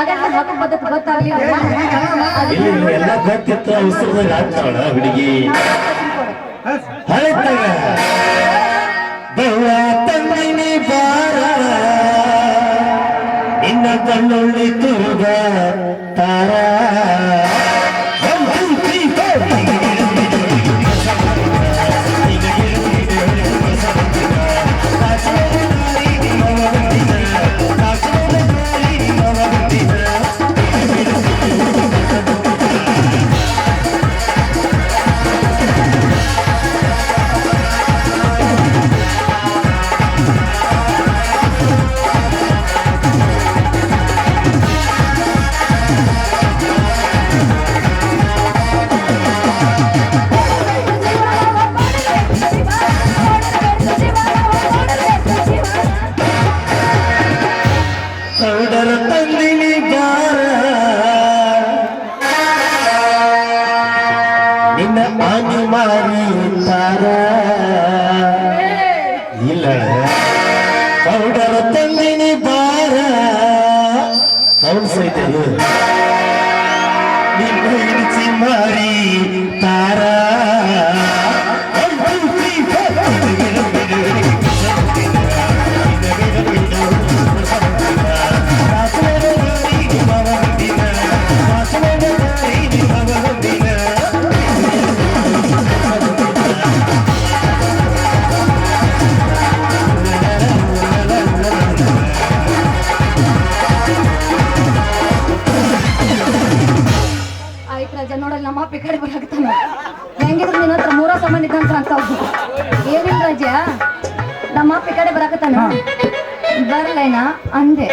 ಯಾಗಂತ ಹಾಕೋ ಪದ್ಧತಿ ಗೊತ್ತಾಗ್ಲಿಲ್ಲ ಎಲ್ಲ ಗೊತ್ತಿತ್ತು ಅವಸರದಾಗ ಆಗ್ತಾವಳ ಹುಡುಗಿ ಹಳಿತಾಗ ಬವ್ವ ತಂದಿನಿ ಬಾರ ಇನ್ನ ಕಣ್ಣೊಳ್ಳಿ ತುರುಗ ತಾರ ಇಲ್ಲ ಪೌಡರ್ ತಂದಿನಿ ಬಾರ ಅವನು ಸಹಿತ ನಿನ್ನ ಇಡಿಸಿ ಮಾರಿ ತಾರ ನೋಡಲ್ಲ ನಮ್ಮ ಅಪ್ಪ ಈ ಕಡೆ ಬರಾಕತ್ತಾನ ಹೆಂಗಿದ್ರು ನಿನ್ನ ಹತ್ರ ಮೂರ ಸಾಮಾನ್ ಇದ್ದಂತ ಅಂತ ಏನಿಲ್ಲ ರಾಜ ನಮ್ಮ ಅಪ್ಪ ಈ ಕಡೆ ಬರಾಕತ್ತಾನ ಬರಲೇನ ಅಂದೆ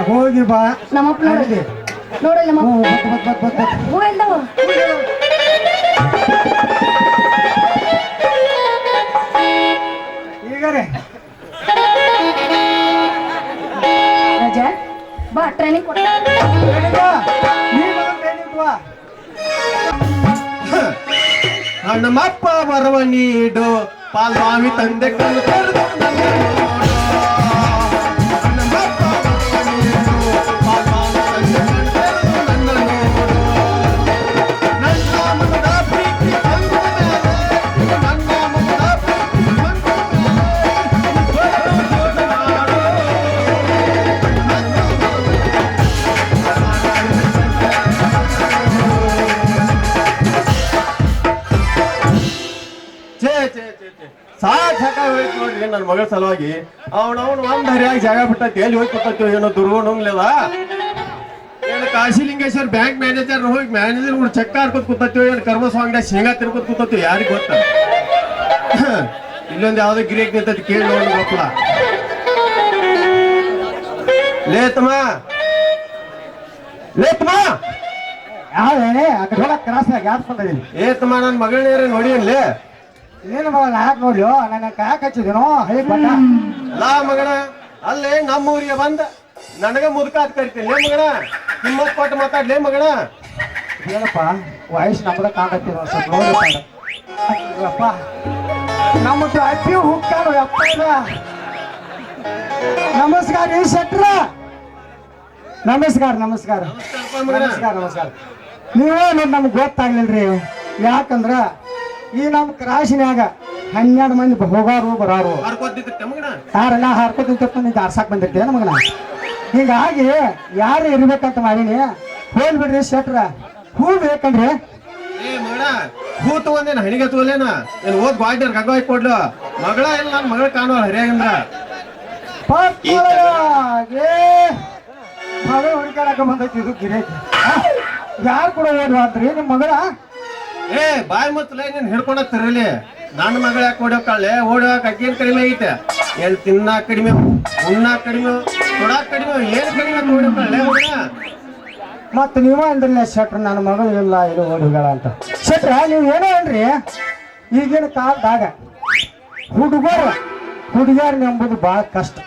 ಹೋಗಿ ಬಾ ನಮ್ಮಪ್ಪ ನೋಡಲಿ ನೋಡಲ್ಲ ನಮ್ಮ ಹೂ ಎಲ್ಲವ ಈಗರೆ ರಾಜ ಬಾ ಟ್ರೈನಿಂಗ್ ಕೊಡ ನಮ್ಮಪ್ಪ ಬರವ ನೀಡು ಪಾಲ್ವಾಮಿ ತಂದೆ ಕಣ್ಣು ತೆರೆದು ನಮ್ಮಪ್ಪ ಬರವ ನೀಡು ಪಾಲ್ವಾಮಿ ತಂದೆ ಕಣ್ಣು ತೆರೆದು ನನ್ನ ನೋಡು ನನ್ನ ಮನದ ಪ್ರೀತಿ ಬಂದ ಮೇಲೆ ನನ್ನ ಮನದ ಪ್ರೀತಿ ಬಂದ ಸಾಕ್ ಸಾಕಾಗೋಯ್ತು ನೋಡ್ರಿ ನನ್ನ ಮಗಳ ಸಲುವಾಗಿ ಅವನವನು ಒಂದ್ ಹರಿಯಾಗಿ ಜಾಗ ಬಿಟ್ಟೈತಿ ಎಲ್ಲಿ ಹೋಗಿ ಕೊಟ್ಟೈತಿ ಏನೋ ದುರ್ಗೋಣಂಗ್ಲದ ಏನು ಕಾಶಿಲಿಂಗೇಶ್ವರ್ ಬ್ಯಾಂಕ್ ಮ್ಯಾನೇಜರ್ ಹೋಗಿ ಮ್ಯಾನೇಜರ್ ಕೂಡ ಚೆಕ್ ಹಾಕೋದ್ ಕೂತೈತಿ ಏನು ಕರ್ಮಸ್ ಅಂಗಡಿಯಾಗ ಶೇಂಗಾ ತಿರ್ಕೋದ್ ಕೂತೈತಿ ಯಾರಿಗೆ ಗೊತ್ತ ಇಲ್ಲೊಂದು ಯಾವ್ದೋ ಗಿರಿಯಕ್ ನಿಂತೈತಿ ಕೇಳಿ ನೋಡಿ ಗೊತ್ತಲ್ಲ ಲೇತಮ್ಮ ಯಾವ್ದೇ ಆ ಕಡೆ ಹೋಗಕ್ ಕ್ರಾಸ್ನಾಗ ಯಾವ್ದು ಬಂದಿದ್ದೀನಿ ಏತಮ್ಮ ನನ್ನ ಮಗಳನ್ನೇ ನೋಡಿ ಅನ್ಲೇ ಏನು ಮಗ ಯಾಕೆ ನೋಡ್ಯೋ ನನ್ನ ಕಾಕ್ ಹಚ್ಚಿದೇನೋ ಹಳಿ ಪಟ್ಟ ಲಾ ಮಗನ ಅಲ್ಲೇ ನಮ್ಮ ಊರಿಗೆ ಬಂದ ನನಗ ಮುದುಕಾತ್ ಕರಿತೀನಿ ಲೇ ಮಗನ ನಿಮ್ಮತ್ ಕೊಟ್ಟು ಮಾತಾಡ್ಲೇ ಮಗನ ಏನಪ್ಪ ವಯಸ್ಸು ನಮ್ದ ಕಾಣತ್ತೀವಿ ಸ್ವಲ್ಪ ನೋಡಪ್ಪ ನಮ್ಮದು ಅಪ್ಪಿ ಹುಕ್ಕಾಡು ಅಪ್ಪ ನಮಸ್ಕಾರ ಈ ಶೆಟ್ರ ನಮಸ್ಕಾರ ನಮಸ್ಕಾರ ನಮಸ್ಕಾರ ನಮಸ್ಕಾರ ನೀವೇ ನಮ್ಗೆ ಗೊತ್ತಾಗ್ಲಿಲ್ರಿ ಯಾಕಂದ್ರ ಈ ನಮ್ಮ ಕ್ರಾಶಿನ್ಯಾಗ 12 ಮಂದಿ ಹೋಗಾರು ಬರಾರು ಯಾರೆಲ್ಲ ಹಾರ್ಕೋತ ನಿಂತ ಆರ್ಸಾಕ್ ಬಂದಿರ್ತೇನೆ ಮಗನ ಹಿಂಗಾಗಿ ಯಾರು ಇರ್ಬೇಕಂತ ಮಾಡೀನಿ ಹೋಲ್ ಬಿಡ್ರಿ ಶೆಟ್ರ ಹೂ ಬೇಕಂದ್ರಿ ಹೂ ತಗೊಂಡೇನ ಹಣಿಗೆ ತಗೋಲೇನ ಏನ್ ಓದ್ ಗ್ವಾಡ್ಯರ್ ಗಗ್ಗ ಕೊಡ್ಲು ಮಗಳ ಇಲ್ಲ ನನ್ನ ಮಗಳ ಕಾಣುವ ಹರಿಯಾಗಂದ್ರ ಮಗಳ ಹುಡುಕಾಡಕ ಬಂದೈತಿ ಇದು ಗಿರೇಕಿ ಯಾರು ಕೂಡ ಓಡ್ವಾದ್ರಿ ನಿಮ್ ಮಗಳ ಏ ಬಾಯ್ ಮತ್ತಲೇ ನೀನ್ ಹಿಡ್ಕೊಂಡ ತಿರಲಿ ನನ್ನ ಮಗಳ ಯಾಕೆ ಓಡೋಕಾಳೆ ಓಡೋಕ್ ಅಕ್ಕೇನ್ ಕಡಿಮೆ ಐತೆ ಏನ್ ತಿನ್ನಾಕ್ ಕಡಿಮೆ ಉಣ್ಣಾಕ್ ಕಡಿಮೆ ಕೊಡಾಕ್ ಕಡಿಮೆ ಏನ್ ಕಡಿಮೆ ಓಡೋಕಾಳೆ ಮಗಳ ಮತ್ ನೀವ ಅಂದ್ರಲ್ಲ ಶೆಟ್ರ ನನ್ನ ಮಗಳು ಇಲ್ಲ ಇದು ಓಡುಗಳ ಅಂತ ಶೆಟ್ರ ನೀವ್ ಏನೋ ಅನ್ರಿ ಈಗಿನ ಕಾಲದಾಗ ಹುಡುಗಿಯರ್ ಎಂಬುದು ಬಹಳ ಕಷ್ಟ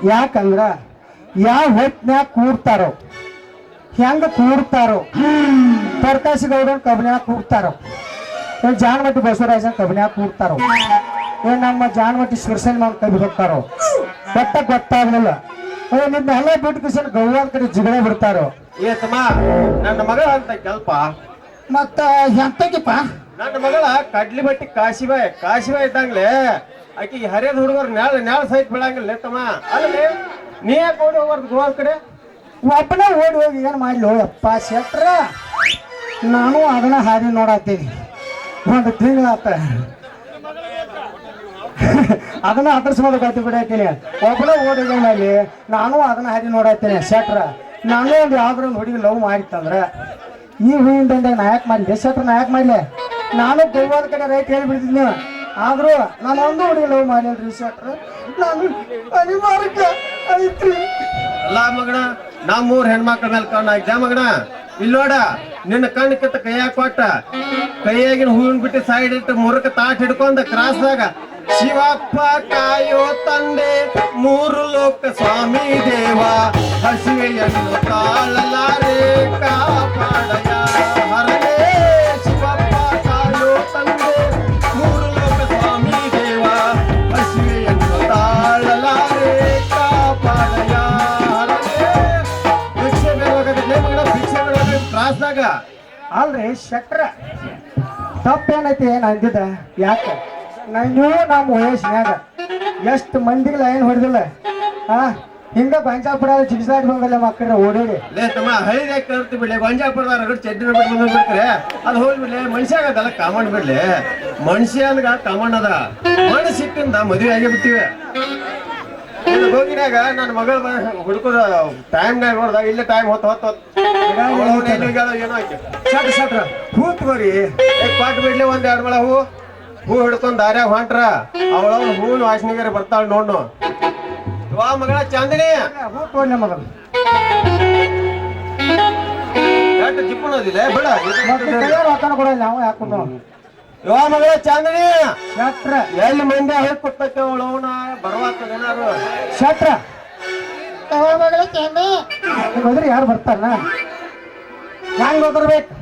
ಯಾಕಂದ್ರ ಯಾವ ಹೊತ್ನ್ಯಾಗ ಕೂಡ್ತಾರೋ ಹೆಂಗ ಕೂಡ್ತಾರೋ ಪ್ರಕಾಶ್ ಗೌಡನ್ ಕಬ್ನ್ಯಾಗ ಕೂಡ್ತಾರೋ ಏನ್ ಜಾನಮಟ್ಟಿ ಬಸವರಾಜನ್ ಕಬ್ನ್ಯಾಗ ಕೂಡ್ತಾರೋ ಏನ್ ನಮ್ಮ ಜಾನಮಟ್ಟಿ ಶಿವಸೇನ ಕಬ್ಬಿ ಹೋಗ್ತಾರೋ ಗೊತ್ತಾಗ್ಲಿಲ್ಲ ನಿಮ್ಮೆಲ್ಲ ಬಿಟ್ಟು ಕಿಶನ್ ಗೋವಾದ ಕಡೆ ಜಿಗಡೆ ಬಿಡ್ತಾರೋ ಏ ತಮ್ಮ ನನ್ನ ಮಗಳ ಅಂತ ಕೆಲ್ಪ ಮತ್ತ ಎಂತಕ್ಕಿಪ್ಪ ನನ್ನ ಮಗಳ ಕಡ್ಲಿ ಬಟ್ಟಿ ಕಾಶಿಬಾಯಿ ಇದ್ದಂಗ್ಲೆ ಆಕಿಗೆ ಹರಿಯದ ಹುಡುಗರು ನ್ಯಾಳ ಸಹಿತ ಬಿಡಂಗಿಲ್ಲ ತಮ್ಮ ಅಲ್ಲೇ ನೀ ಯಾಕೆ ಓಡಿ ಹೋಗ್ಬಾರ್ದು ಗೋವಾದ ಕಡೆ ಒಬ್ಬನೇ ಓಡಿ ಹೋಗಿ ಏನ್ ಮಾಡ್ಲಿ ಯಪ್ಪ ಶೆಟ್ರ ನಾನು ಅದನ್ನ ಹಾದಿ ನೋಡತ್ತೀನಿ ಒಂದು ತಿಂಗಳಾತ ಅದನ್ನ ಅದ್ರಸ್ಮದ ಗತಿ ಬಿಡಾತೀನಿ ಒಬ್ಬನೇ ಓಡಿ ಹೋಗಿ ಮಾಡ್ಲಿ ನಾನು ಅದನ್ನ ಹಾದಿ ನೋಡತ್ತೀನಿ ಶೆಟ್ರ ನಾನು ಒಂದು ಯಾವ್ದಾರು ಒಂದು ಹುಡುಗಿ ಲವ್ ಮಾಡಿತ್ತಂದ್ರ ಈ ಹೂವಿನ ದಂಡೆಗೆ ನಾ ಯಾಕೆ ಮಾಡ್ಲಿ ಶೆಟ್ರ ನಾ ಯಾಕೆ ಮಾಡ್ಲಿ ನಾನು ಗೋವಾದ ಕಡೆ ರೈಟ್ ಹೇಳಿಬಿಡ್ತಿದ್ನಿ ಆದ್ರೂ ನಾನು ಒಂದು ಹುಡುಗಿ ಲವ್ ಮಾಡಿಲ್ರಿ ಶೆಟ್ರ ನಾನು ಅನಿವಾರ್ಯ ಐತ್ರಿ ಅಲ್ಲ ಮಗಣ ನಮ್ಮೂರ್ ಹೆಣ್ಮಕ್ಳ ಮೇಲೆ ಕಣ್ಣು ಹಾಕ್ಯ ಮಗಣ ಇಲ್ಲೋಡ ನಿನ್ನ ಕಣ್ಣು ಕಿತ್ತ ಕೈಯಾಗ ಕೊಟ್ಟ ಕೈಯಾಗಿನ ಹೂವಿನ ಬಿಟ್ಟು ಸೈಡ್ ಇಟ್ಟು ಮುರುಕ ತಾಟ್ ಹಿಡ್ಕೊಂಡ ಕ್ರಾಸ್ದಾಗ ಶಿವಪ್ಪ ಕಾಯೋ ತಂದೆ ಮೂರು ಲೋಕ ಸ್ವಾಮಿ ದೇವ ಹಸಿವೆಯನ್ನು ತಾಳಲಾರೆ ಕಾಪಾಡಯ ಹರೇ ಶಿವಪ್ಪ ಕಾಯೋ ತಂದೆ ಮೂರು ಲೋಕ ಸ್ವಾಮಿ ದೇವ ಹಸಿವೆಯನ್ನು ತಾಳಲಾರೆ ಕಾಪಾಡಯ ಭಿಕ್ಷೆ ಭಿಕ್ಷೆ ಕ್ರಾಸ್ದಾಗ ಅಲ್ರಿ ಶೆಟ್ರ ತಪ್ಪೇನೈತಿ ನಂದಿದ್ದ ಯಾಕೆ ನೀವು ನಮ್ಮ ವಯಸ್ಸಿನಾಗ ಎಷ್ಟು ಮಂದಿಗೆ ಲೈನ್ ಹೊಡೆದಿಲ್ಲ ಹಿಂಗ ಗೊಂಜಾಪುರ ಚಿಕಿತ್ಸಾಡಿ ಬಂದಲ್ಲ ಮಕ್ಕಳ ಓಡೋಡಿ ಲೇ ತಮ್ಮ ಹಳಿದಾಗ ಕರ್ತಿ ಬಿಡ್ಲಿ ಗೊಂಜಾಪುರದಾರ ರಗಡ್ ಚಡ್ಡಿನ ಬಿಟ್ಟು ಬಂದ್ಬಿಡ್ತಾರೆ ಅದು ಹೋಗ್ಬಿಡ್ಲಿ ಮನುಷ್ಯಾಗ ಅದೆಲ್ಲ ಕಾಮಂಡ್ ಬಿಡ್ಲಿ ಮನುಷ್ಯನ್ಗ ಕಾಮಂಡ್ ಅದ ಮನಸ್ಸಿಟ್ಟಿಂದ ಮದುವೆ ಆಗೇ ಬಿಟ್ಟಿವೆ ಹೋಗಿನಾಗ ನನ್ನ ಮಗಳ ಹುಡುಕದ ಟೈಮ್ನಾಗ ನೋಡ್ದ ಇಲ್ಲೇ ಟೈಮ್ ಹೊತ್ತು ಏನೋ ಆಯ್ತು ಶಟ್ರ ಶಟ್ರ ಹೂತ್ ಬರಿ ಪಾಟ್ ಬಿಡ್ಲಿ ಒಂದ್ ಎರಡ್ ಮಳ ಹೂ ಹಿಡ್ಕೊಂಡ್ ದಾರ್ಯಾಗ ಹೊಂಟ್ರ ಅವಳ ಹೂವಿನ ವಾಸನೆಗಾರ ಬರ್ತಾಳ ನೋಡ್ನು ವಾ ಮಗಳ ಚಾಂದಿನಿ ಹೂ ತೋಡ್ಲೆ ಮಗನ ಎಷ್ಟು ಜಿಪ್ಪುಣದಿಲ್ಲ ಬಿಡ ವಾತಾವರಣ ಕೊಡಲ್ಲ ನಾವು ಯಾಕೊಂಡು ವಾ ಮಗಳ ಚಾಂದಿನಿ ಶಟ್ರ ಎಲ್ಲಿ ಮಂದಿ ಹೇಳಿ ಕೊಟ್ಟಕ್ಕೆ ಅವಳು ಅವನ ಬರವಾಗ್ತದ ಏನಾರು ಶಟ್ರ ಹೋದ್ರೆ ಯಾರು ಬರ್ತಾರ ಹೆಂಗ್ ಓದರ್ಬೇಕು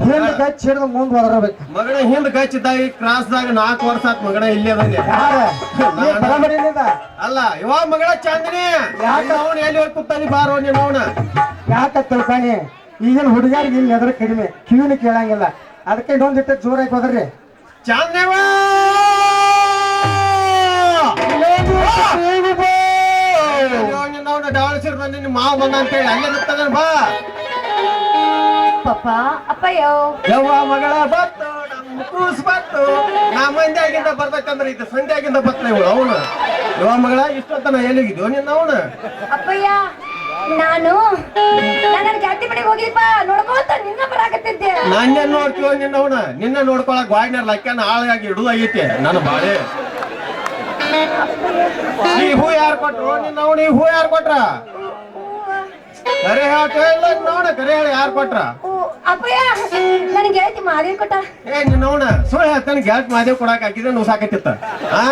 ಹಿಂದ್ ಗಚ್ಚ ಹಿಡಿದು ಮುಂದ್ ಓದರ್ಬೇಕು ಮಗನ ಹಿಂದ್ ಗಚ್ಚಿದ್ದಾಗ ಕ್ರಾಸ್ದಾಗ 4 ವರ್ಷ ಆತ್ ಮಗನ ಇಲ್ಲೇ ಬಂದೆ ಯಾರ ಬರಬರಿನಿಂದ ಅಲ್ಲ ಇವ ಮಗಳ ಚಾಂದಿನಿ ಅವನು ಎಲ್ಲಿ ಹೋಗಿ ಕೂತಾನಿ ಬಾರೋ ನೀನು ಅವನ ಯಾಕ ತಿಳ್ಕಾನಿ ಈಗಿನ ಹುಡುಗಿಯರಿಗೆ ಇಲ್ಲಿ ಎದ್ರ ಕಡಿಮೆ ಕಿವಿನ ಕೇಳಂಗಿಲ್ಲ ಅದಕ್ಕೆ ಇನ್ನೊಂದಿಟ್ಟು ಜೋರಾಗಿ ಹೋದ್ರಿ ಚಾಂದೇವ ಡಾವಳಿಸಿರ್ ನಿನ್ನ ಮಾವ ಬಂದ ಅಂತೇಳಿ ಅಲ್ಲೇ ಬಿಡ್ತಾನ ಬಾ ಪಪ್ಪ ಅಪ್ಪಯ್ಯೋ ಯವ್ವ ಮಗಳ ಬತ್ತು ನಮ್ಮ ಕೂಸ್ ಬತ್ತು ನಾ ಮಂದ್ಯಾಗಿಂದ ಬರ್ಬೇಕಂದ್ರೆ ಇದು ಸಂಧ್ಯಾಗಿಂದ ಬತ್ತ ಇವಳು ಅವನು ಯವ್ವ ಮಗಳ ಇಷ್ಟೊತ್ತನ ಎಲ್ಲಿಗಿದ್ಯೋ ನಿನ್ನ ಅವನು ಅಪ್ಪಯ್ಯ ನಾನು ನನ್ನ ಗೆಳತಿ ಮನೆಗೆ ಹೋಗಿದ್ದಪ್ಪ ನೋಡ್ಕೊತ ನಿನ್ನ ಬರಾಕತ್ತಿದ್ದೆ ನಾನೇ ನೋಡ್ತೀವ ನಿನ್ನ ಅವನ ನಿನ್ನ ನೋಡ್ಕೊಳಕ್ ವಾಯ್ನಾರ ಲಕ್ಕನ ಆಳಾಗಿ ಹಿಡುದಾಗೈತೆ ನನ್ನ ಬಾಳೆ ಈ ಹೂ ಯಾರು ಕೊಟ್ರು ನಿನ್ನ ಅವನು ಈ ಹೂ ಯಾರು ಕೊಟ್ರ ಕರೆ ಹೇಳ ನೋಡ ಕರೆ ಹೇಳಿ ಯಾರು ಕೊಟ್ರ ಅಪ್ಪಯ್ಯ ನನ್ನ ಗೆಳತಿ ಮಾದೇವಿ ಕೊಟ್ಟ ಏ ನಿನ್ನವನ ಸುಳ್ಳು ಹೇಳ್ತಾನೆ ಗೆಳತಿ ಮಾದೇವ್ ಕೊಡಾಕ ಹಾಕಿದ್ರೆ ನೀವು ಸಾಕತ್ತಿತ್ತ ಆ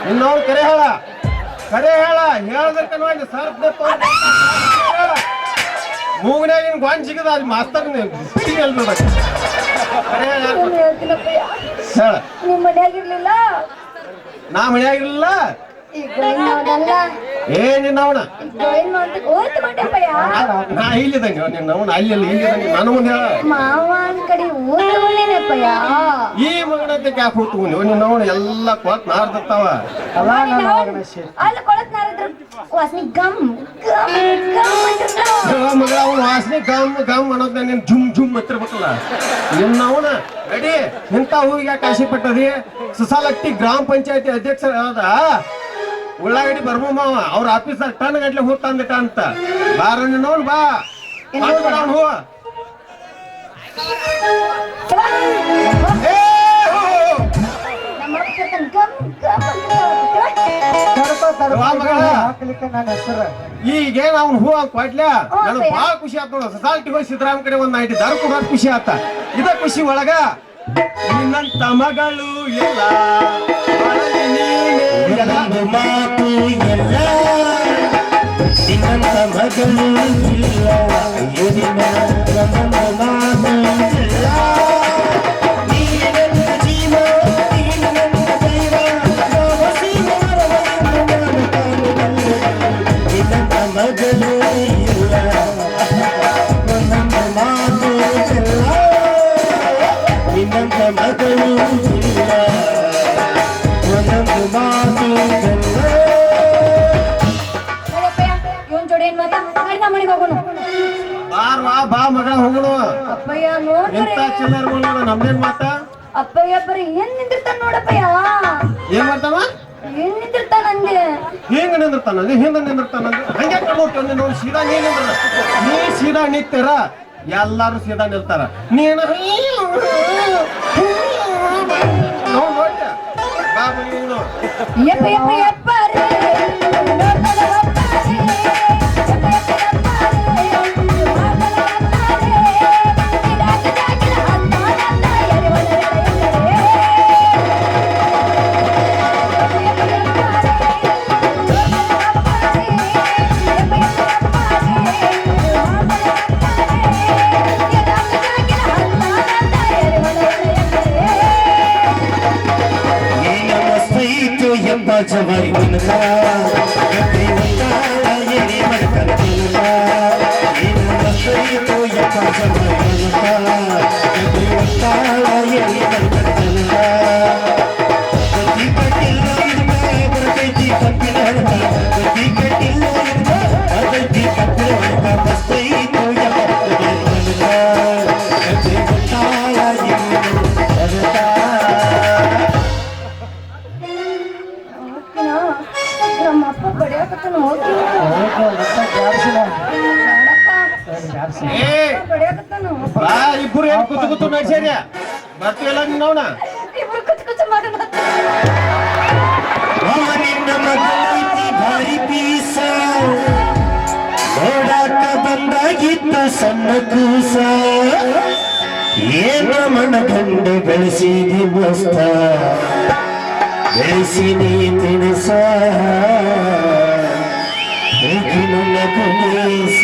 ನಿನ್ನವ್ನ ಕರೆ ಹೇಳ ಹೇಳದಕ್ಕ ನೋಡಿ ಸರ್ದ ಮೂಗನಾಗಿನ ಗೊಂಜ್ ಸಿಗದ ಅಲ್ಲಿ ಮಾಸ್ತರ್ ಕರೆ ಹೇಳ್ತೀನಪ್ಪಯ್ಯ ಹೇಳ ನಿಮ್ಮ ಮನ್ಯಾಗಿರ್ಲಿಲ್ಲ ನಾ ಮನೆಯಾಗಿರ್ಲಿಲ್ಲ ಈಗ ಇನ್ನೊಂದಲ್ಲ ಏ ನಿನ್ನವನ ಓದ್ತು ಮಾಡ್ಯಪ್ಪಯ್ಯ ನಾ ಇಲ್ಲಿದಂಗ ನಿನ್ನವನ ಅಲ್ಲಿ ಇಲ್ಲಿದಂಗ ನಾನು ಮುಂದೆ ಹೇಳ ಮಾವನ್ ಕಡೆ ಓದ್ಕೊಂಡೇನಪ್ಪಯ್ಯ ಈ ಮಗನಂತೆ ಕ್ಯಾಕ್ ಹೋಗ್ತು ನಿನ್ನವನ ಎಲ್ಲ ಕೊತ್ ನಾರ್ದತ್ತಾವ ಅಲ್ಲ ನನ್ನ ಮಗನ ಅಲ್ಲಿ ಕೊಳತ್ ನಾರಿದ್ರ ವಾಸನಿ ಗಮ್ ಗಮ್ ಗಮ್ ಅಂತಿರ್ತಾವ ಮಗಳ ಅವನ ವಾಸನೆ ಗಮ್ ಅನ್ನೋದ್ ನಿನ್ ಜುಮ್ ಹತ್ತಿರ್ಬೇಕಲ್ಲ ನಿನ್ನವನ ರೆಡಿ ಇಂಥ ಹೂವಿಗೆ ಯಾಕೆ ಆಸೆ ಪಟ್ಟದಿ ಸುಸಾಲಟ್ಟಿ ಗ್ರಾಮ ಪಂಚಾಯತಿ ಅಧ್ಯಕ್ಷರಾದ ಉಳ್ಳಾಗಡ್ಡಿ ಬರ್ಮಮ್ಮ ಅವ್ರ ಆಫೀಸರ್ ಟನ್ ಗಟ್ಲೆ ಹೂ ತಂದಿಟ್ಟ ಅಂತ ಬಾರ ನಿನ್ನವನ್ ಬಾ ಅವ್ನು ಹೂ ನಮ್ಮ ಅಪ್ಪ ಗಮ್ ಗಮ್ ಹಾಕ್ಲಿಕ್ಕೆ ನನ್ನ ಹೆಸರು ಈಗೇನ್ ಅವ್ನ ಹೂ ಕೊಟ್ಲ ನನಗ್ ಬಾಳ ಖುಷಿ ಆತ ನೋಡ ಸೊಸಾಲ್ಟಿ ಹೋಗಿ ಸಿದ್ದರಾಮ ಕಡೆ ಒಂದ್ ನೈಟ್ ದರ ಕೂಡ ಖುಷಿ ಆತ ಇದ ಖುಷಿ ಒಳಗ ನಿನ್ನಂತ ಮಗಳು ಇಲ್ಲ ಒಂದು ಮಾತು ಎಲ್ಲ ನಿನ್ನಂತ ಮಗಳು ಇಲ್ಲ ಏನಿನ ನನ್ನಂತ ಮಾತು ಇಲ್ಲ ನೀನು ನನ್ನ ಜೀವ ನೀನು ನನ್ನ ದೈವ ನಿನ್ನಂತ ಮಗಳು ಇಲ್ಲ ಒಂದೊಂದು ಮಾತು ಇವನ್ ಜೋಡಿ ಏನ್ ಮಾತಾ ಮಾಡಿ ನಾ ಮನೆಗೆ ಹೋಗೋಣ ಬಾರ್ವಾ ಬಾ ಮಗಳ ಹೋಗೋಣ ಅಪ್ಪಯ್ಯ ನೋಡ್ರಿ ಎಂತ ಚಿಲ್ಲರ್ ನೋಡ ನಮ್ದೇನ್ ಮಾತ ಅಪ್ಪಯ್ಯ ಬರೀ ಏನ್ ನಿಂತಿರ್ತಾನ ನೋಡಪ್ಪಯ್ಯ ಏನ್ ಮಾಡ್ತಾವ ಏನ್ ನಿಂತಿರ್ತಾನ ಅಂದೆ ಹಿಂಗ ನಿಂದಿರ್ತಾನ ಹಿಂದ ನಿಂದಿರ್ತಾನ ಹಂಗೆ ನೋಡ್ತೀವಿ ನೋಡಿ ಸೀದಾ ನೀ ನಿಂದ್ರ ನೀ ಸೀದಾ ನಿಂತಿರ ಎಲ್ಲಾರು ಸೀದಾ ನಿಲ್ತಾರ ನೀನು ನೋಡ್ಯ ಬಾ ಮನಿ ಹೋಗೋಣ ಯಪ್ಪ ಯಪ್ಪ ಯಪ್ಪ ರೇ ನೋಡ್ತಾನ ಅಪ್ಪ ರೇ ಯಪ್ಪ ಯಪ್ಪ ಯಪ್ಪ ರೇ ಮಾತನ ಅಪ್ಪ ರೇ ಇರಾಕ ಜಾಗಿಲ ಅನ್ನ ನನ್ನ ಎರೆ ಒಳಗಡೆ ಎರೆ ಎಂಬ ಜವಾರಿ ಮುನಕ ಗದ್ದೆ ಒಂದಾಳ ಎರಿ ಮಡ್ಕಂತಿಲ್ಲ ಏನು ಮಸೈತು ಎಂಬ ಜವಾರಿ ಮುನಕ ಗದ್ದೆ ಒಂದಾಳ ಎರಿ ಮಡ್ಕಂತಿಲ್ಲ ಗದ್ದಿ ಕಟ್ಟಿಲ್ಲ ಇರ್ಮ ಬರ್ತೈತಿ ಕಪ್ಪಿನ ಹಣಕ ಗದ್ದಿ ಕಟ್ಟಿಲ್ಲ ಇರ್ಮ ಬರ್ತೈತಿ ಕಪ್ಪಿನ ಹಣಕ ಮಸೈತು ಎಂಬ ಜವಾರಿ ಮುನಕ ಗದ್ದೆ ಒಂದಾಳ ಎರಿ ಮಡ್ಕಂತಿಲ್ಲ ನಮ್ಮ ಅಪ್ಪ ಬಡಿಯಾಕತ್ತಾನ ಹೋಗಿ ಏ ಬಡಿಯಾಕತ್ತಾನ ಬಾ ಇಬ್ರು ಏನ್ ಕೂತು ನಡ್ಸ್ಯಾರ ಬರ್ತೀವಲ್ಲ ನೀನವನ ಇಬ್ರು ಕುಚ್ಚ ಮಾಡಿ ನಿನ್ನ ಮಗೈತಿ ಭಾರಿ ಪೀಸ ನೋಡಾಕ ಬಂದಾಗಿತ್ತು ಸಣ್ಣ ಕೂಸ ಏನ ಮನಗಂಡು ಬೆಳೆಸಿದಿ ಮಸ್ತ ಬೆಳೆಸಿನಿ ತಿನಿಸ ನನ್ನ ಕುಣಿಸ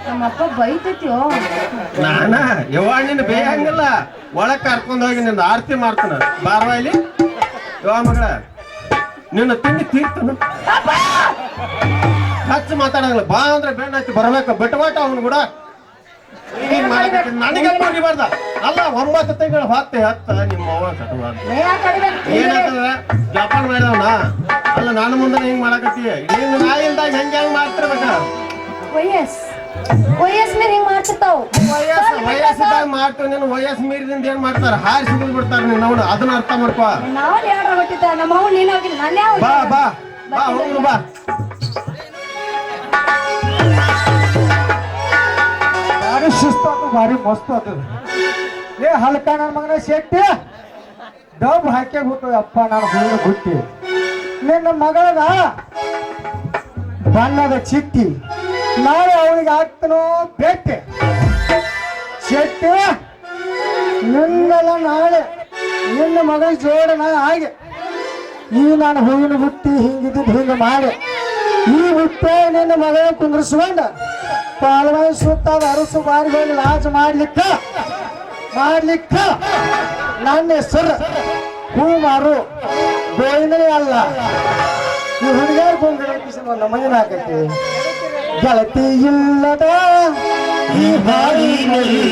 ನಮ್ಮಪ್ಪ ಬೈತೈತಿಯೋ ನಾನ ಯವ್ವ ನಿನ್ನ ಬೇಯಂಗಿಲ್ಲ ಒಳಗ್ ಕರ್ಕೊಂಡ್ ಹೋಗಿ ನಿನ್ನ ಆರತಿ ಮಾಡ್ತಾನ ಬಾರ್ವಾ ಇಲ್ಲಿ ಯವ್ವ ಮಗಳ ನಿನ್ನ ತಿಂಡಿ ತೀರ್ತಾನ ಹಚ್ಚ ಮಾತಾಡಂಗಿಲ್ಲ ಬಾ ಅಂದ್ರೆ ಬೇಡ ಐತಿ ಬರ್ಬೇಕ ಬಿಟ್ಬಾಟ ಅವನು ಕೂಡ ನನಗೆ ಬರಿಬಾರ್ದ ಅಲ್ಲ 9 ತಿಂಗಳು ಹತ್ತ ನಿಮ್ಮ ಅವ್ವ ಕಟ್ಟಬಾರ್ದು ಏನಾಗ್ತದ ಜಪಾನ್ ಮಾಡಿದವನ ಅಲ್ಲ ನಾನು ಮುಂದೆ ಹಿಂಗ್ ಮಾಡಕತ್ತಿ ನೀನು ನಾಯಿಲ್ದಾಗ ಹೆಂಗ್ ಮಾಡ್ತಿರ್ಬೇಕ ವಯಸ್ ವಯಸ್ ಮೇಲೆ ಹಿಂಗ್ ಮಾಡ್ತಿರ್ತಾವ್ ವಯಸ್ಸಿದಾಗ ಮಾಡ್ತೀವಿ ನೀನು ವಯಸ್ಸು ಮೀರಿದಿಂದ ಏನ್ ಮಾಡ್ತಾರ ಹಾರಿ ಸಿಗುದ್ ಬಿಡ್ತಾರ ನೀನು ನೋಡು ಅದನ್ನ ಅರ್ಥ ಮಾಡ್ಕೋ ನಾವ್ ಯಾರ ಹೊಟ್ಟಿದ್ದ ನಮ್ಮ ಅವ್ವ ನೀನ್ ಹೋಗಿಲ್ಲ ನಾನು ಯಾವ ಬಾ ಬಾ ಬಾ ಹೋಗ್ನು ಬಾ ಭಾರಿ ಶಿಸ್ತು ಅದು ಭಾರಿ ಮಸ್ತ್ ಅದು ಏ ಹಲ್ಕ ನನ್ನ ಮಗನ ಶೆಟ್ಟಿ ಡಬ್ ಹಾಕಿ ಬಿಟ್ಟು ಅಪ್ಪ ನಾನು ಹುಡುಗ ಗುಟ್ಟಿ ನಿನ್ನ ಮಗಳದ ಬಣ್ಣದ ಚಿಟ್ಟಿ ನಾಳೆ ಅವಳಿಗೆ ಆಗ್ತನೋ ಭೇಟಿ ಶೆಟ್ಟಿ ನಿನ್ನೆಲ್ಲ ನಾಳೆ ನಿನ್ನ ಮಗಳ ಜೋಡನ ಹಾಗೆ ಈ ನಾನು ಹೂವಿನ ಬುಟ್ಟಿ ಹಿಂಗಿದ್ದು ಹಿಂಗೆ ಮಾಡಿ ಈ ಬುಟ್ಟೆ ನಿನ್ನ ಮಗಳ ಕುಂದ್ರಿಸ್ಕೊಂಡ ಪಾಲ್ವಾಯಿ ಸುತ್ತಾದ ಅರಸು ಬಾರಿಗಳಿಗೆ ಲಾಜ್ ಮಾಡ್ಲಿಕ್ಕ ನನ್ನ ಹೆಸರು ಹೂ ಮಾರು ಗೋವಿಂದನೇ ಅಲ್ಲ ಈ ಹುಡುಗಿಯರ್ ಬಂದು ಮೈನ ಹಾಕೈತಿ ಗೆಳತಿ ಇಲ್ಲದ ಈ ಬಾಳಿನಲ್ಲಿ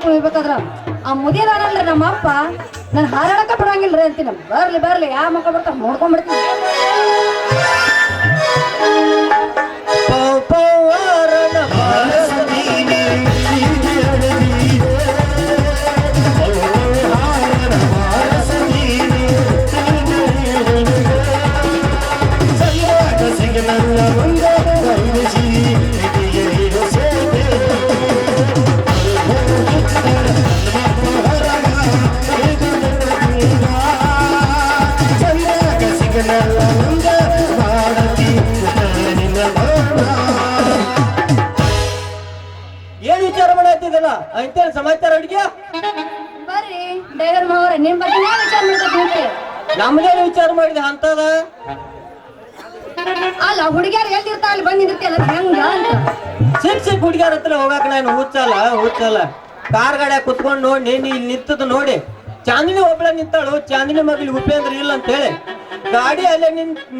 ಹೋಗ್ಬೇಕಾದ್ರ ಆ ಮುದಿಯದಾನಲ್ರಿ ನಮ್ಮ ಅಪ್ಪ ನನ್ ಹಾರಾಡಕ ಬಿಡಂಗಿಲ್ರಿ ಅಂತೀನಿ ಬರ್ಲಿ ಯಾವ ಮಕ್ಕ ಬರ್ತಾವ ನೋಡ್ಕೊಂಡ್ಬಿಡ್ತೀನಿ ಏನ್ ವಿಚಾರ ಮಾಡತ್ತಿದ್ದಲ್ಲ ಅಂತೇಳಿ ಸಮಾಚಾರ ಅಡ್ಗೆ ಬರ್ರಿ ಡ್ರೈವರ್ ಮಾವ್ರ ನಿಮ್ ಬಗ್ಗೆ ನಾ ವಿಚಾರ ಮಾಡ್ಕೊತೀನಿ ನಮ್ದೇನು ವಿಚಾರ ಮಾಡಿದೆ ಅಂತದ ಅಲ್ಲ ಹುಡುಗಿಯರ್ ಎಲ್ಲಿರ್ತಾವ ಅಲ್ಲಿ ಬಂದ್ ನಿಂತಿರ್ತಿಯಲ್ಲ ಹೆಂಗ ಅಂತ ಸಿಕ್ ಹುಡುಗಿಯರ ಹತ್ರ ಹೋಗಾಕ ನಾನು ಹುಚ್ಚಲ್ಲ ಕಾರ್ ಗಾಡ್ಯಾಗ ಕುತ್ಕೊಂಡು ನೋಡಿ ನೀನ್ ಇಲ್ಲಿ ನಿಂತದ ನೋಡಿ ಚಾಂದಿನಿ ಒಬ್ಳ ನಿಂತಾಳು ಚಾಂದಿನಿ ಮಗಲಿ ಉಪೇಂದ್ರ ಇಲ್ಲ ಅಂತ ಹೇಳಿ ಗಾಡಿ ಅಲ್ಲೇ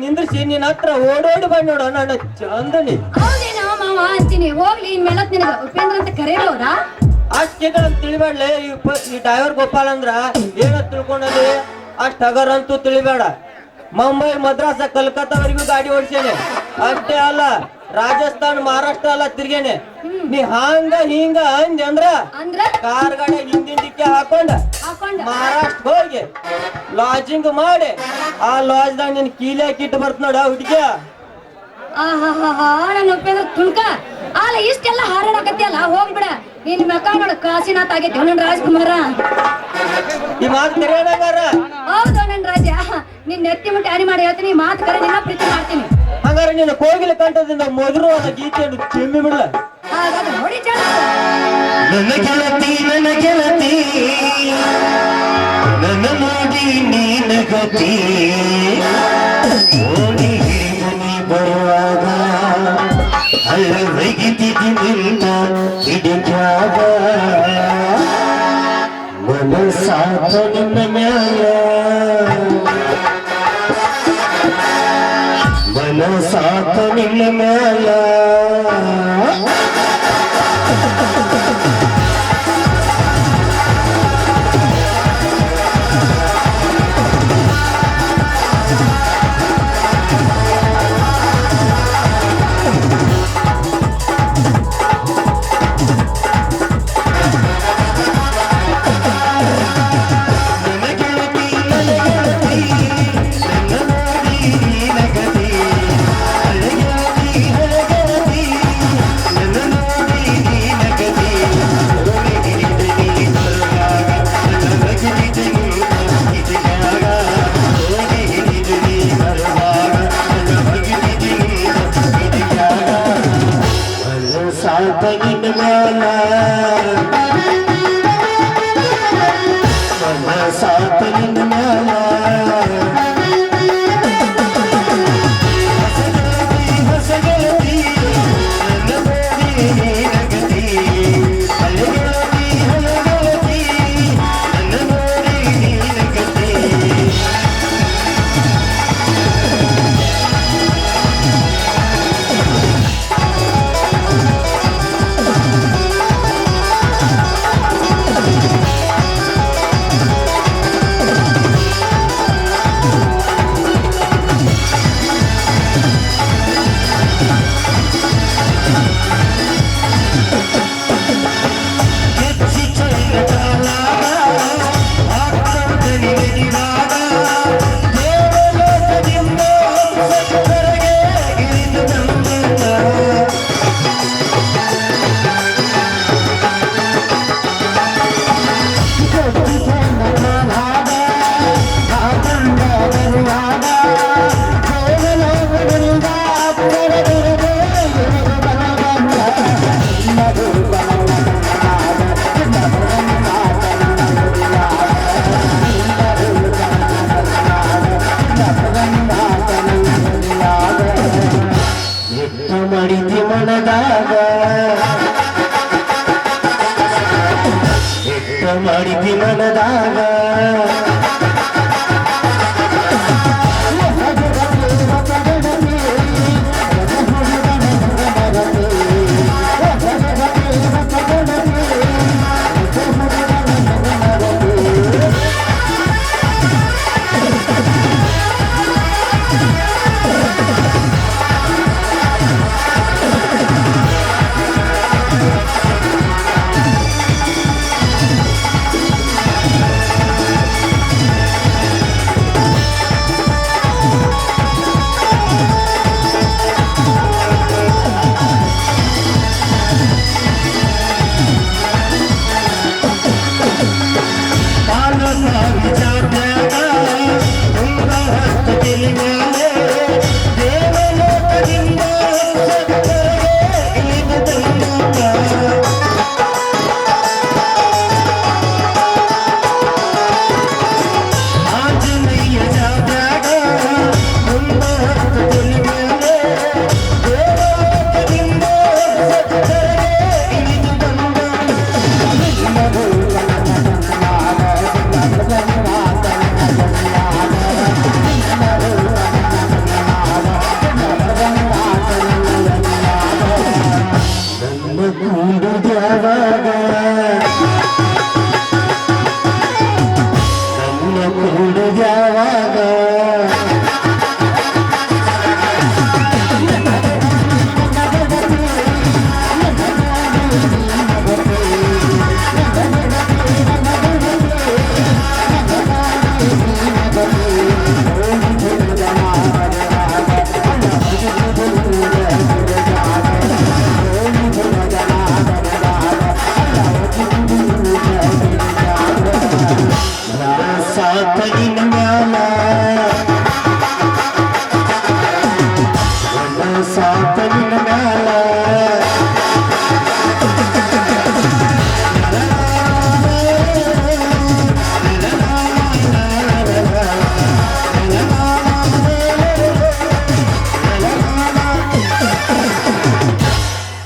ನಿಂದ್ರಿಸಿ ನಿನ್ನ ಹತ್ರ ಓಡೋಡಿ ಬಂದ್ ನೋಡು ನನ್ನ ಚಾಂದಿನಿ ಹೌದೇನೋ ಮಾವ ಅಂತೀನಿ ಹೋಗ್ಲಿ ಇನ್ಮೇಲೆ ನಿನಗ ಉಪೇಂದ್ರ ಅಂತ ಕರೆಯೋದಾ ಅಷ್ಟೇಗಳ ತಿಳಿಬೇಡ್ಲೆ ಈ ಡ್ರೈವರ್ ಗೋಪಾಲ್ ಅಂದ್ರ ಏನ ತಿಳ್ಕೊಂಡಲ್ಲಿ ಅಷ್ಟ ಹಗರ್ ಅಂತೂ ತಿಳಿಬೇಡ ಮುಂಬೈ ಮದ್ರಾಸ ಕಲ್ಕತ್ತಾವರೆಗೂ ಗಾಡಿ ಓಡಿಸೇನೆ ಅಷ್ಟೇ ಅಲ್ಲ ರಾಜಸ್ಥಾನ್ ಮಹಾರಾಷ್ಟ್ರ ಎಲ್ಲ ತಿರ್ಗೇನೆ ನೀ ಹಂಗ ಹಿಂಗ ಅಂದೆ ಅಂದ್ರ ಕಾರ್ ಗಾಡಿ ಹಿಂದಿನ ಡಿಕ್ಕಿ ಹಾಕೊಂಡ ಮಹಾರಾಷ್ಟ್ರ ಹೋಗಿ ಲಾಡ್ಜಿಂಗ್ ಮಾಡಿ ಆ ಲಾಡ್ಜ್ದಾಗ ನಿನ್ ಕೀಲೆ ಕಿಟ್ಟು ಬರ್ತ ನೋಡ ಹುಡುಗಿಯ ನನ್ನ ಉಪೇಂದ್ರ ತುಳ್ಕ ಅಲ್ಲ ಇಷ್ಟೆಲ್ಲ ಹಾರಾಡಕತ್ತಿಯಲ್ಲ ಹೋಗ್ಬಿಡ ನಿನ್ ಮೆಕ್ಕ ನೋಡು ಕಾಶಿನಾಥ್ ಆಗೈತಿ ನನ್ ರಾಜ್ಕುಮಾರ ಈ ಮಾತು ತೆರೆಯಣಗಾರ ಹೌದು ನನ್ ರಾಜ ನಿನ್ ನೆತ್ತಿ ಮುಟ್ಟಿ ಹಾನಿ ಮಾಡಿ ಹೇಳ್ತೀನಿ ಮಾತು ಕರೆ ನಿನ್ನ ಪ್ರೀತಿ ಮಾಡ್ತೀನಿ ಹಂಗಾರೆ ನಿನ್ನ ಕೋಗಿಲ ಕಂಠದಿಂದ ಮಧುರವಾದ ಗೀತೆಯನ್ನು ಚೆಮ್ಮಿ ಬಿಡ್ಲ ಹಾಗಾದ್ರೆ ನೋಡಿ ನನ್ನ ಗೆಳತಿ ನನ್ನ ನೋಡಿ ನೀನ ಗತಿ ಓಡಿ ಹಿಡಿದು ಬರುವಾಗ ಅಲ್ಲ ಬೈಗಿತಿದ್ದಿ ನಿನ್ನ ಹಿಡಿದಾಗ ಮನಸಾತ ನಿನ್ನ ಮ್ಯಾಲ ಮನಸಾತ ನಿನ್ನ ಮ್ಯಾಲ ಸಾತ ನಿನ್ನ ಮ್ಯಾಲ ಹೊಸಗೆಳತಿ ನನ್ನ ನೋಡಿ ನೀನಗತಿ ಹಳೆಗೆಳತಿ ಹಳೆಗೆಳತಿ ನನ್ನ ನೋಡಿ ನೀನಗತಿ ಹೆಚ್ಚಿ ಚೈನ ಕಾಲಾಗ ಹಾಕ್ಕೊಂಡನಿ ಮೆದಿರಾಗ ದೇವಲೋಕದಿಂದ ಸತ್ತರಗೆ ಇಳಿದು ಬಂದ ಮಾಡಿದಿ ಮನದಾಗ ಮಾಡಿದಿ ಮನದಾಗ ಸಾತ ನಿನ್ನ ಮ್ಯಾಲ ಸಾತ ನಿನ್ನ ಮ್ಯಾಲ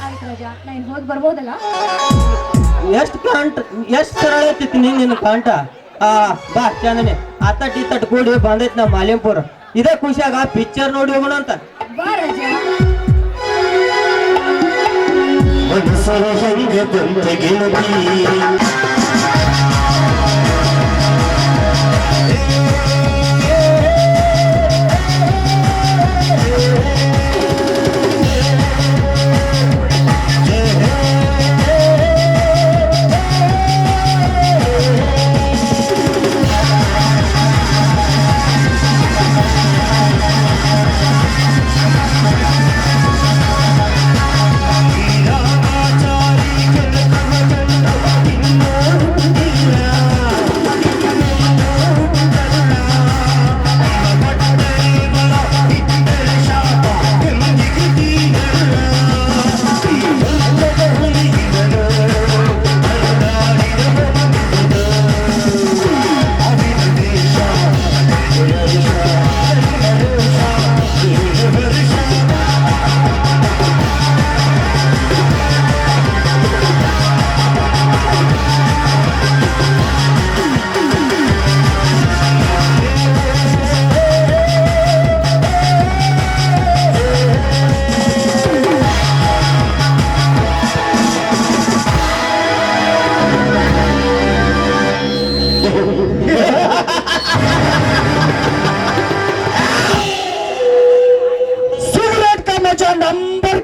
ಆಯ್ತು ರಾಜ ನಾನು ಹೋಗಿ ಬರ್ಬೋದಲ್ಲ ಎಷ್ಟ್ ಸರಳ ಐತಿ ನಿನ್ನ ಕಾಂಟ ಬಾ ಚಂದನೆ ಅತ್ತಟ್ ಇತ್ತಟ್ ಕೂಡಿ ಬಂದೈತಿ ನಾವ್ ಮಾಲಿಂಪುರ ಇದೇ ಖುಷಿಯಾಗ ಪಿಕ್ಚರ್ ನೋಡಿ ಹೋಗೋಣ ಅಂತ ಬಾ ರಾಜ ಮನಸರ ಹೆಂಗ ಬಂದ ಗೆಳತಿ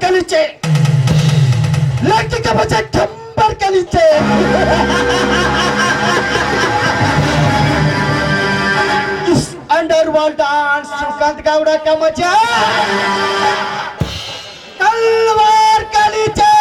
ಕಲಿಚೆ ಲೈಂಗಿಕ ಮಜಾ ಕಂಬರ್ ಕಲಿಚೆ अंडरवर्ल्ड डांस सुकांत गावड़ा का मजा तलवार कलीचे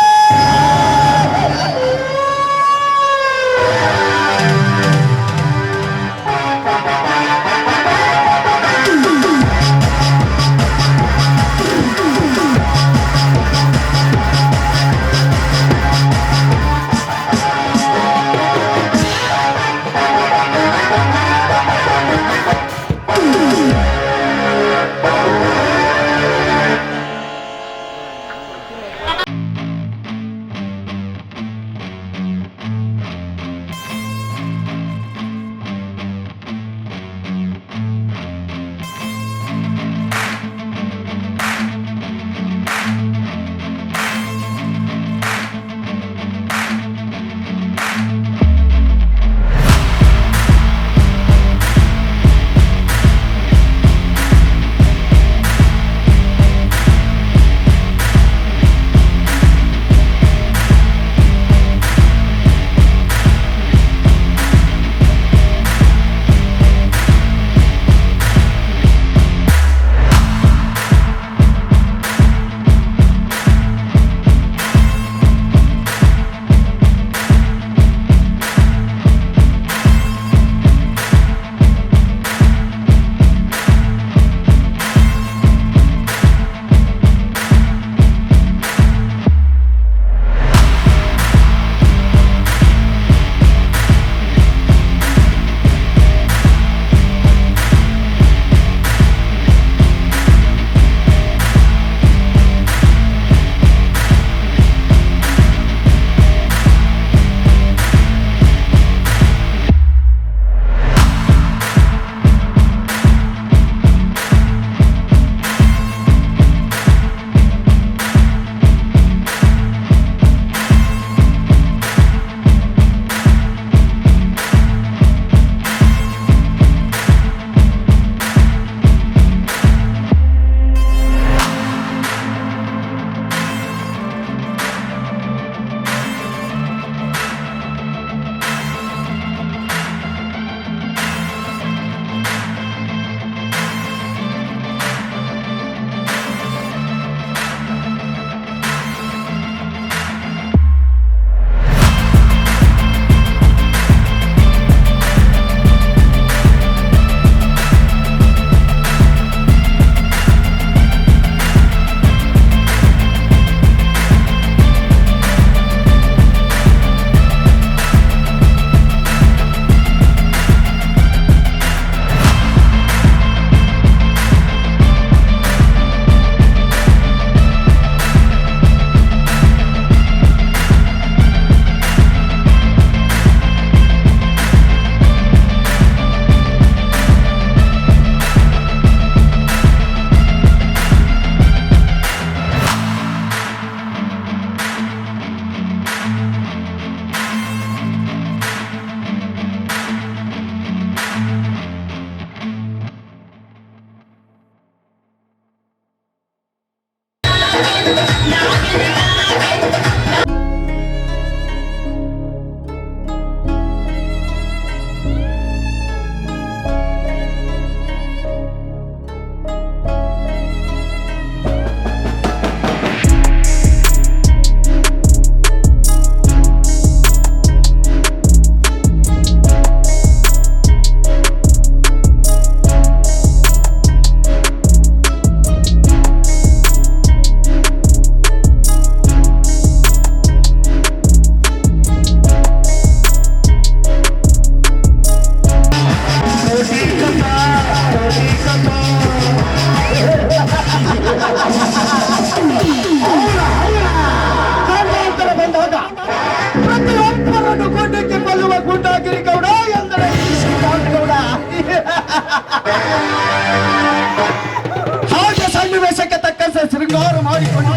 ಶೃಂಗಾರ ಮಾಡಿಕೊಂಡು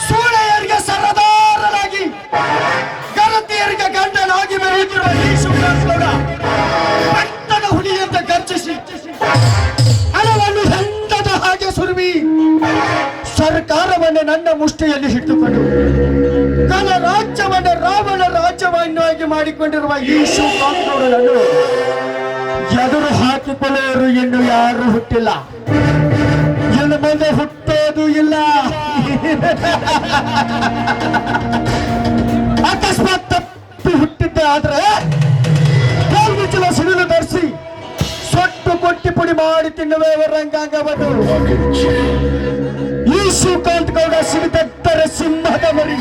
ಸೂಳೆಯರಿಗೆ ಸರದಾರನಾಗಿ ಗರತಿಯರಿಗೆ ಗಂಡನಾಗಿ ಮೆರೆಯುತ್ತಿರುವ ಈ ಶಿವರಾಜಗೌಡ ಪಟ್ಟದ ಹುಲಿಯಂತೆ ಗರ್ಜಿಸಿ ಹಣವನ್ನು ಹೆಂಡದ ಹಾಗೆ ಸುರುವಿ ಸರ್ಕಾರವನ್ನೇ ನನ್ನ ಮುಷ್ಟಿಯಲ್ಲಿ ಇಟ್ಟುಕೊಂಡು ತನ್ನ ರಾಜ್ಯವನ್ನು ರಾವಣ ರಾಜ್ಯವನ್ನಾಗಿ ಮಾಡಿಕೊಂಡಿರುವ ಈ ಶಿವಕಾಂತನನ್ನು ಎದುರು ಹಾಕಿಕೊಳ್ಳುವರು ಎಂದು ಯಾರು ಹುಟ್ಟಿಲ್ಲ, ಇನ್ನು ಮುಂದೆ ಹುಟ್ಟೋದು ಇಲ್ಲ. ಅಕಸ್ಮಾತ್ ತಪ್ಪಿ ಹುಟ್ಟಿದ್ದೆ ಆದ್ರೆ ಕಾಲ್ಮುಚ್ಚಲ ಸಿಡಿಲು ಧರಿಸಿ ಸೊಟ್ಟು ಕೊಟ್ಟಿ ಪುಡಿ ಮಾಡಿ ತಿನ್ನುವೆ ರಂಗಾಂಗವನ್ನು. ಈ ಶಿವಕಾಂತ್ ಗೌಡ ಸಿಡಿದೆತ್ತರೆ ಸಿಂಹದ ಮರಿ,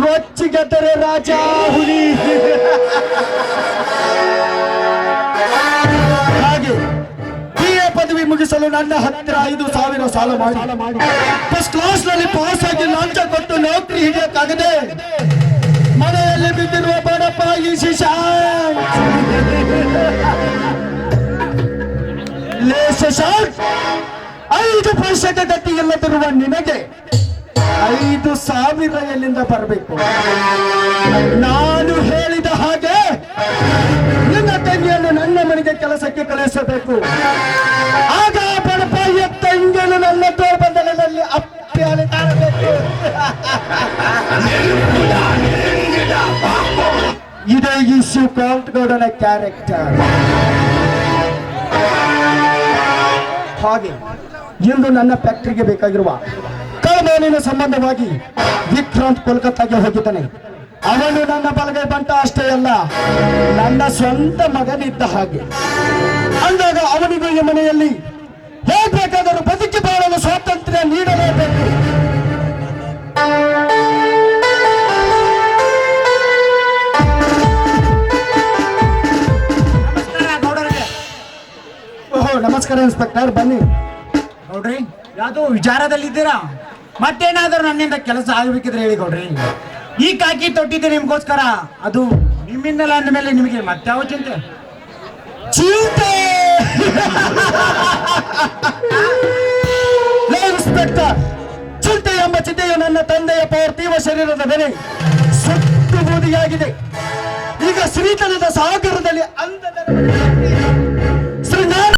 ರೊಚ್ಚಿಗೆದ್ದರೆ ರಾಜ ಹುಲಿ. ಹಾಗೆ BA ಪದವಿ ಮುಗಿಸಲು ನನ್ನ ಹತ್ತಿರ 5,000 ಸಾಲ ಮಾಡಿ ಫಸ್ಟ್ ಕ್ಲಾಸ್ ನಲ್ಲಿ ಪಾಸ್ ಆಗಿ ಲಂಚ ಕೊಟ್ಟು ನೌಕರಿ ಹಿಡಿಯಕ್ಕಾಗದೆ ಮನೆಯಲ್ಲಿ ಬಿದ್ದಿರುವ ಬಡಪ್ಪ ಈ ಶಶಾಂಕ್. ಲೇ ಶಶಾಂಕ್, 5 ಪೈಸೆಗೆ ಗತಿ ಇಲ್ಲದಿರುವ ನಿನಗೆ 5,000 ಎಲ್ಲಿಂದ ಬರಬೇಕು? ನಾನು ಹೇಳಿದ ಹಾಗೆ ನಿನ್ನ ತಂಗಿಯನ್ನು ನನ್ನ ಮನೆಗೆ ಕೆಲಸಕ್ಕೆ ಕಳಿಸಬೇಕು. ಆಗ ಬಡಪಾಯಿಯ ತಂಗಿಯನ್ನು ನನ್ನ ತೋರ್ಬಂದಲದಲ್ಲಿ ಅಪ್ಪಿಯಾಲೆ ಕಾಣಬೇಕು. ಇದೇ ಈ ಶಿವಕಾಂತ್ ಗೌಡನ ಕ್ಯಾರೆಕ್ಟರ್. ಹಾಗೆ ಇಂದು ನನ್ನ ಫ್ಯಾಕ್ಟರಿಗೆ ಬೇಕಾಗಿರುವ ಕಳಮಾನಿನ ಸಂಬಂಧವಾಗಿ ವಿಕ್ರಾಂತ್ ಕೋಲ್ಕತ್ತಾಗೆ ಹೋಗಿದ್ದಾನೆ. ಅವನು ನನ್ನ ಬಲಗೈ ಬಂಟ ಅಷ್ಟೇ ಅಲ್ಲ, ನನ್ನ ಸ್ವಂತ ಮಗನಿದ್ದ ಹಾಗೆ. ಅಂದಾಗ ಅವನಿಗೂ ಈ ಮನೆಯಲ್ಲಿ ಹೇಗಬೇಕಾದರೂ ಬದುಕಿ ಬಾಳಲು ಸ್ವಾತಂತ್ರ್ಯ ನೀಡಲೇಬೇಕು. ಓಹೋ, ನಮಸ್ಕಾರ ಇನ್ಸ್ಪೆಕ್ಟರ್, ಬನ್ನಿ. ನೋಡ್ರಿ, ಯಾವ್ದು ವಿಚಾರದಲ್ಲಿದ್ದೀರಾ? ಮತ್ತೇನಾದ್ರೂ ನನ್ನಿಂದ ಕೆಲಸ ಆಗ್ಬೇಕಿದ್ರೆ ಹೇಳಿ ಕೊಡ್ರಿ. ಈ ಕಾಕಿ ತೊಟ್ಟಿದ್ದೆ ನಿಮ್ಗೋಸ್ಕರ, ಅದು ನಿಮ್ಮಿಂದಲ್ಲ ಅಂದಮೇಲೆ ನಿಮಗೆ ಮತ್ತಾವ ಚಿಂತೆ? ಚಿಂತೆ ಇನ್ಸ್ಪೆಕ್ಟರ್, ಚಿಂತೆ ಎಂಬ ಚಿಂತೆಯು ನನ್ನ ತಂದೆಯ ಪಾರ್ಥಿವ ಶರೀರದ ಬೆಲೆ ಸುಟ್ಟು ಬೂದಿಯಾಗಿದೆ. ಈಗ ಶ್ರೀತನದ ಸಾಗರದಲ್ಲಿ ಅಂಧದ